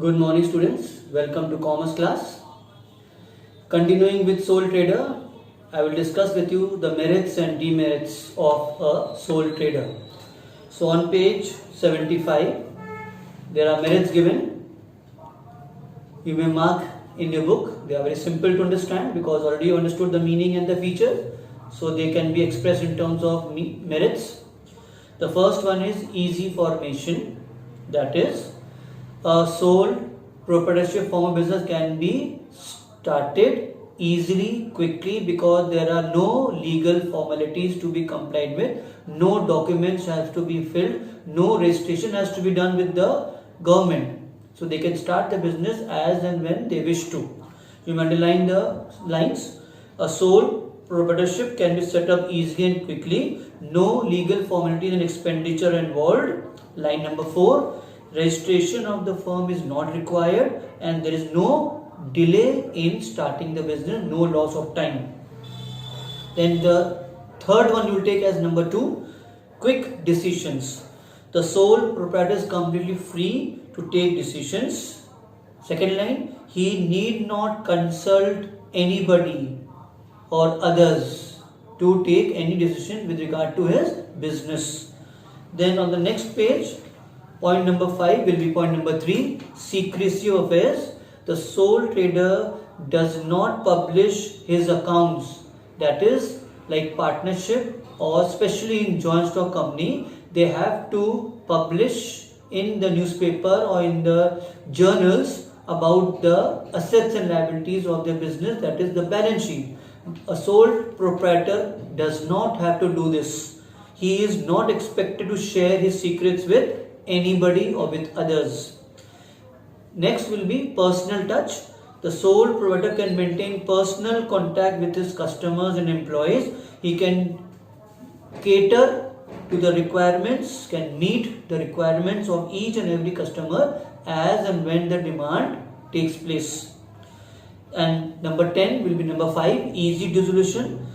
Good morning, students. Welcome to Commerce class. Continuing with sole trader, I will discuss with you the merits and demerits of a sole trader. So, on page 75, there are merits given. You may mark in your book. They are very simple to understand because already you understood the meaning and the features. So, they can be expressed in terms of merits. The first one is easy formation, that is, a sole proprietorship form of business can be started easily, quickly, because there are no legal formalities to be complied with, no documents has to be filled, no registration has to be done with the government. So they can start the business as and when they wish to. You underline the lines. A sole proprietorship can be set up easily and quickly, no legal formalities and expenditure involved. Line number 4. Registration of the firm is not required and there is no delay in starting the business, no loss of time. Then the third one you will take as number 2, quick decisions. The sole proprietor is completely free to take decisions. Second line, he need not consult anybody or others to take any decision with regard to his business. Then on the next page, point number 5 will be point number 3, secrecy of affairs. The sole trader does not publish his accounts. That is, like partnership or especially in joint stock company, they have to publish in the newspaper or in the journals about the assets and liabilities of their business, that is the balance sheet. A sole proprietor does not have to do this. He is not expected to share his secrets with anybody or with others. Next will be personal touch. The sole proprietor can maintain personal contact with his customers and employees. He can cater to the requirements, can meet the requirements of each and every customer as and when the demand takes place. And number 10 will be number 5, easy dissolution.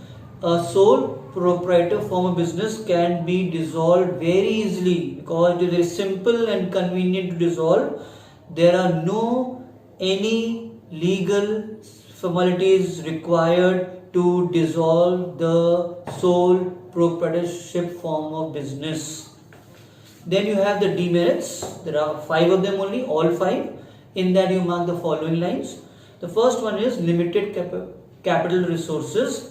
A sole proprietor form of business can be dissolved very easily because it is very simple and convenient to dissolve. There are no any legal formalities required to dissolve the sole proprietorship form of business. Then you have the demerits. There are 5 of them only, all 5. In that you mark the following lines. The first one is limited capital resources.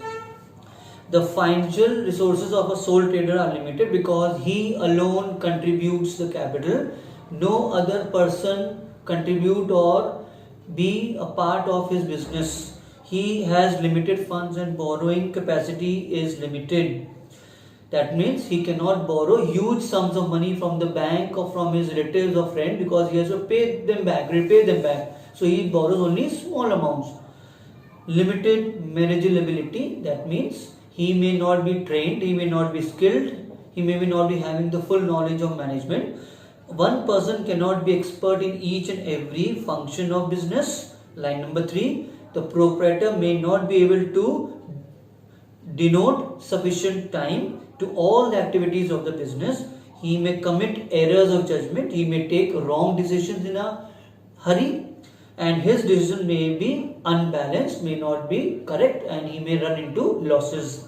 The financial resources of a sole trader are limited because he alone contributes the capital. No other person contribute or be a part of his business. He has limited funds and borrowing capacity is limited. That means he cannot borrow huge sums of money from the bank or from his relatives or friends because he has to pay them back, repay them back. So he borrows only small amounts. Limited managerial ability, that means he may not be trained, he may not be skilled, he may not be having the full knowledge of management. One person cannot be expert in each and every function of business. Line number 3, the proprietor may not be able to denote sufficient time to all the activities of the business. He may commit errors of judgment, he may take wrong decisions in a hurry, and his decision may be unbalanced, may not be correct, and he may run into losses.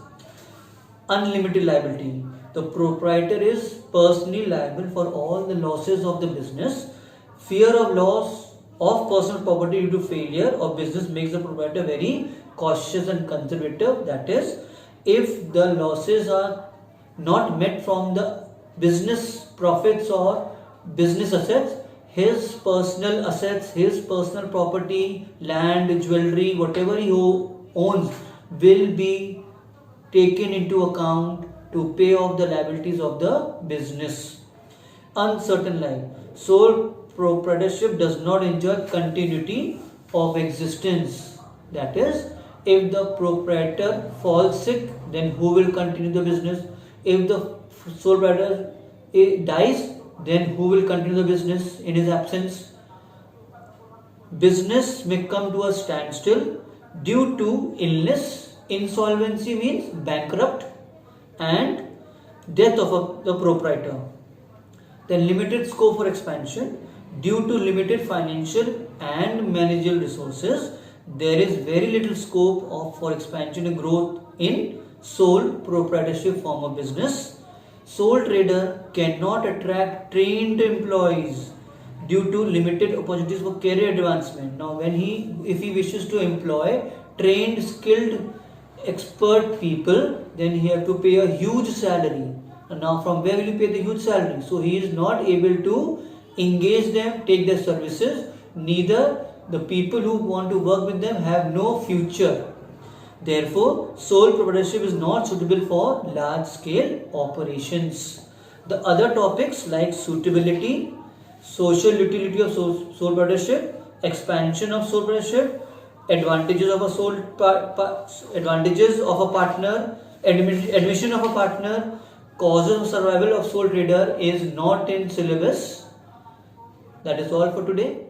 Unlimited liability. The proprietor is personally liable for all the losses of the business. Fear of loss of personal property due to failure of business makes the proprietor very cautious and conservative. That is, if the losses are not met from the business profits or business assets, his personal assets, his personal property, land, jewelry, whatever he owns will be taken into account to pay off the liabilities of the business. Uncertain life. Sole proprietorship does not ensure continuity of existence. That is, if the proprietor falls sick, then who will continue the business? If the sole proprietor dies, then who will continue the business in his absence? Business may come to a standstill due to illness. Insolvency means bankrupt, and death of the proprietor. Then limited scope for expansion. due to limited financial and managerial resources, there is very little scope for expansion and growth in sole proprietorship form of business. Sole trader cannot attract trained employees due to limited opportunities for career advancement. Now, if he wishes to employ trained, skilled, expert people, then he have to pay a huge salary. And now, from where will you pay the huge salary? So he is not able to engage them, take their services. Neither the people who want to work with them have no future. Therefore, sole proprietorship is not suitable for large scale operations. The other topics like suitability, social utility of sole proprietorship, expansion of sole proprietorship, advantages of a partner, admission of a partner, causes of survival of sole trader is not in syllabus. That is all for today.